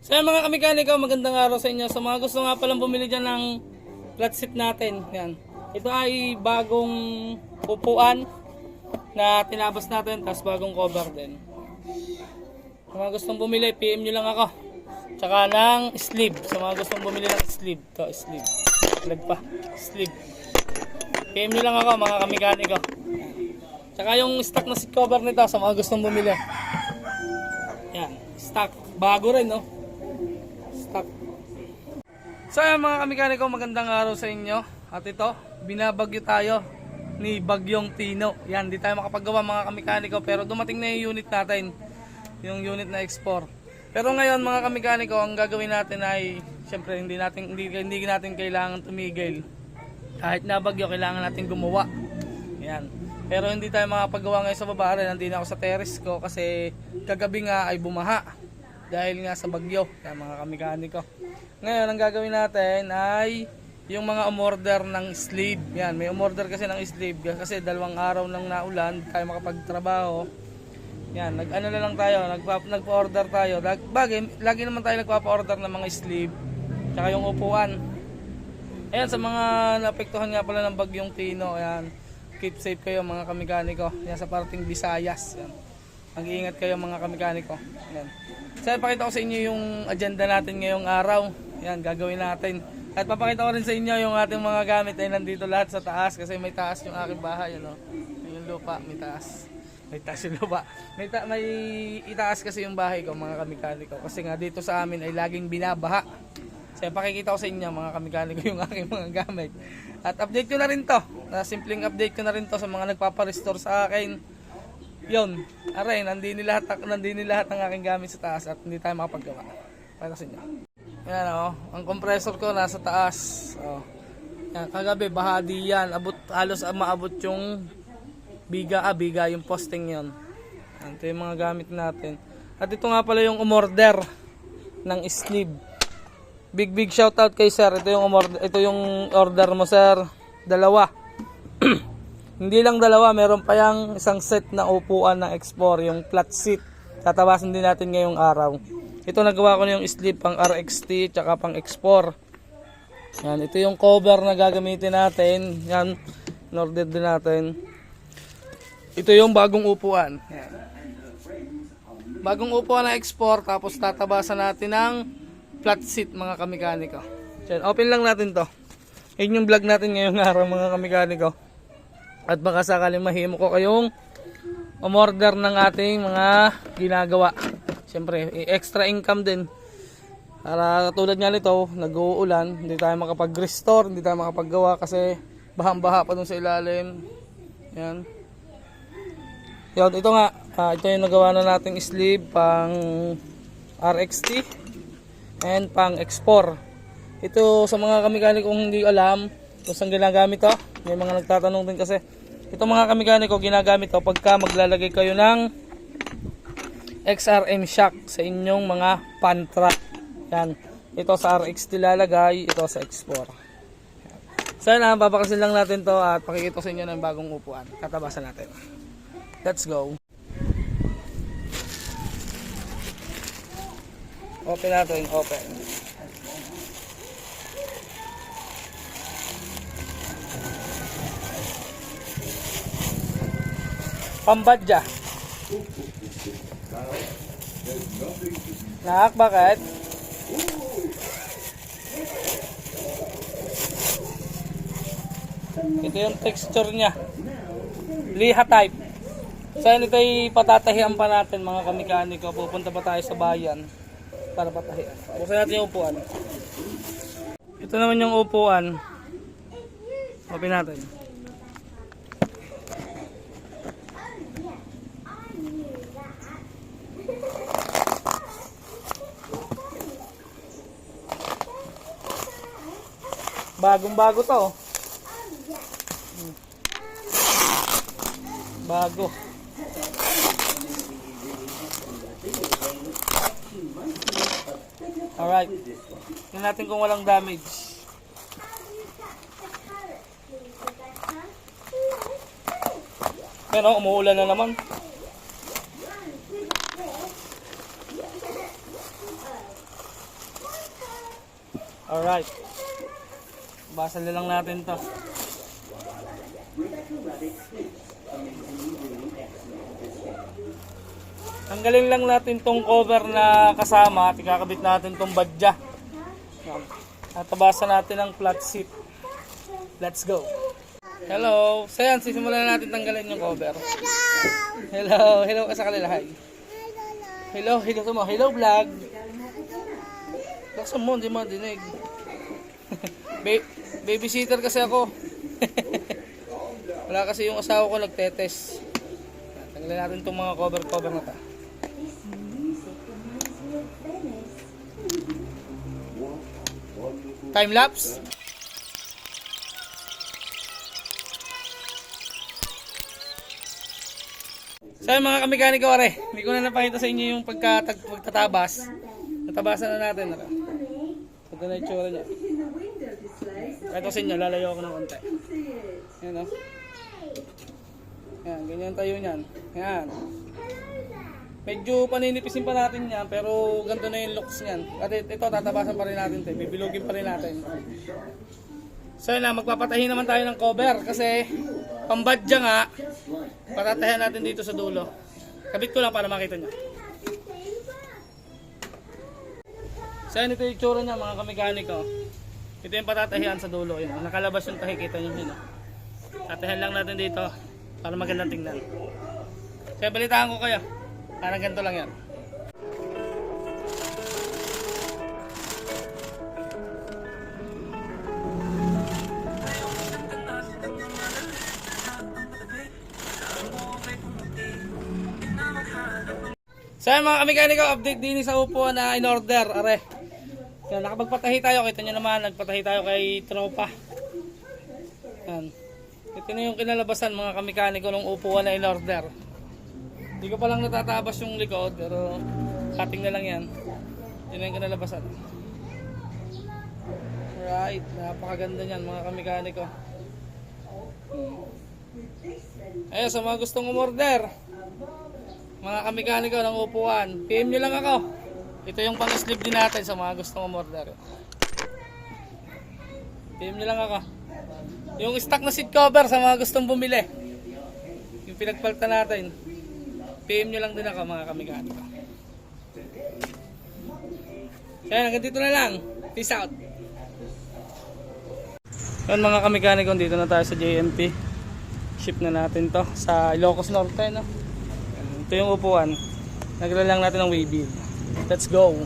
So yan mga kamekaniko, magandang araw sa inyo. Sa mga gusto nga palang bumili dyan ng flat seat natin, yan. Ito ay bagong upuan na tinabas natin, tapos bagong cover din. Sa mga gustong bumili, PM nyo lang ako. Tsaka ng sleeve. Sa mga gustong bumili ng sleeve, ito sleeve. Lag pa, sleeve. PM nyo lang ako mga kamekaniko. Tsaka yung stock na seat cover nito sa mga gustong bumili. Yan, stock. Bago rin, no? Stock. So yan mga kamekaniko, magandang araw sa inyo. At ito, binabagyo tayo ni Bagyong Tino. Yan, di tayo makapagawa mga kamekaniko, pero dumating na yung unit natin. Yung unit na export. Pero ngayon mga kamekaniko, ang gagawin natin ay syempre hindi natin kailangan tumigil. Kahit nabagyo, kailangan natin gumawa. Yan. Pero hindi tayo makapagawa ngayon sa baba rin. Nandito ako sa terrace ko kasi kagabi nga ay bumaha dahil nga sa bagyo. Yan mga kamekaniko. Ngayon ang gagawin natin ay yung mga umorder ng sleeve. Yan, may umorder kasi ng sleeve kasi 2 araw nang naulan, tayo makapagtrabaho. Yan, nag-ano na lang tayo, nagpa-order tayo. Lagi naman tayo nagpapa-order ng mga sleeve tsaka yung upuan. Ayan, sa mga naapektuhan nga pala ng Bagyong Tino, ayan, keep safe kayo mga kamekaniko. Yan, sa parting Visayas. Yan. Mag-iingat kayo mga kamekaniko. Yan. So, ipakita ko sa inyo yung agenda natin ngayong araw. Yan, gagawin natin. At papakita ko rin sa inyo yung ating mga gamit ay nandito lahat sa taas kasi may taas yung aking bahay. Ano? Yung lupa, may taas. May taas yung lupa. May itaas kasi yung bahay ko mga kamekaniko. Kasi nga dito sa amin ay laging binabaha. So, pakikita ko sa inyo mga kamekaniko yung aking mga gamit. At update ko na rin to. Simpleng update ko na rin to sa mga nagpapa-restore sa akin. Yun. Aray, nandini lahat ng aking gamit sa taas at hindi tayo makapagawa. Para sa inyo. Yan o. Ang compressor ko nasa taas. O. Yan, kagabi bahadi yan. Halos maabot yung biga yung posting yon. Ito yung mga gamit natin. At ito nga pala yung umorder ng sleeve. Big shoutout kay sir. Ito yung order mo sir. 2. Hindi lang 2, meron pa yang isang set na upuan ng export, yung flat seat. Tatabasan din natin ngayong araw. Ito nagawa ko na yung sleeve pang RXT tsaka pang export. Yan, ito yung cover na gagamitin natin. Yan, in-order din natin. Ito yung bagong upuan. Yan. Bagong upuan na export, tapos tatabasan natin ng flat seat mga kamekaniko. Yan, open lang natin to. Yun yung vlog natin ngayong araw mga kamekaniko. At baka sakaling mahimo ko kayong umorder ng ating mga ginagawa. Siyempre, extra income din. Para tulad nga nito, nag-uulan, hindi tayo makapag-restore, hindi tayo makapaggawa kasi bahang-baha pa dun sa ilalim. Yan. Yan, ito nga, ito yung nagawa na nating sleeve pang RXT and pang export. Ito sa mga kamekaniko kung hindi alam kung saan ginagamit to. May mga nagtatanong din kasi. Ito mga kamekaniko ginagamit to pagka maglalagay kayo ng XRM shock sa inyong mga pan track. Yan. Ito sa RXT lalagay, ito sa export. So yan, babakasin lang natin to at pakikita ko sa inyo ng bagong upuan. Tatabasan natin. Let's go. Open natin, open. Pambadya. Nak, bakit? Ito yung texture niya. Liha type. So ito ay patatahian pa natin mga kamekaniko. Pupunta pa tayo sa bayan para patahian. Buksan natin yung upuan. Ito naman yung upuan. Open natin. Bagong-bago to. Bago. Alright. Tingnan natin kung walang damage. Pero umuulan na naman. Alright. Basan na lang natin to. Tanggalin lang natin tong cover na kasama at ikakabit natin tong badya. At tabasan natin ang flat seat. Let's go. Hello. So yan, sisimulan na natin tanggalin yung cover. Hello. Hello ka sa kanila. Hi. Hello. Hello mo. Hello vlog. Laksan mo, hindi mo dinig. Babysitter kasi ako. Wala kasi yung asawa ko nagtetes. Tanggalin natin itong mga cover na ta. Time lapse. So yung mga kamekaniko are, hindi ko na napakita sa inyo yung pagtatabas. Natabasan na natin. Ito na yung tsura niya. Ito sa inyo, lalayo ako ng konti. Yan o. Yan, ganyan tayo niyan. Yan. Medyo paninipisin pa natin yan, pero ganito na yung looks niyan. At ito, tatabasan pa rin natin ito. Bibilugin pa rin natin. So yun na, magpapatahin naman tayo ng cover kasi pambadya nga, patatahin natin dito sa dulo. Kabit ko lang para makita nyo. So yun, ito yung tsura niya mga kamekaniko. Ito yung patatahian sa dulo. Yun, nakalabas yung tahi, kita nyo yun. Tatahian lang natin dito para magandang tingnan. Kaya balitaan ko kayo. Parang ganito lang yan. So yan mga kamekaniko, update din sa upuan na in order. Are. Yan, nakapagpatahi tayo. Kita nyo naman, nagpatahi tayo kay tropa. Yan. Ito na yung kinalabasan mga kamekaniko ng upuan na in order. Hindi ko pa lang natatabas yung likod, pero cutting na lang yan. Yun na yung kinalabasan. Alright, napakaganda nyan mga kamekaniko. Ayun, sa mga gustong umorder, mga kamekaniko ng upuan, PM nyo lang ako. Ito yung pang-sleeve din natin sa mga gustong umorder. PM nyo lang ako. Yung stock na seat cover sa mga gustong bumili, yung pinagpalta natin, PM nyo lang din ako mga kamekaniko. Kaya hanggang dito na lang. Peace out. Yan mga kamekaniko, dito na tayo sa JMP. Ship na natin to sa Ilocos Norte, no? Ito yung upuan. Naglalang natin ng waybill. Let's go.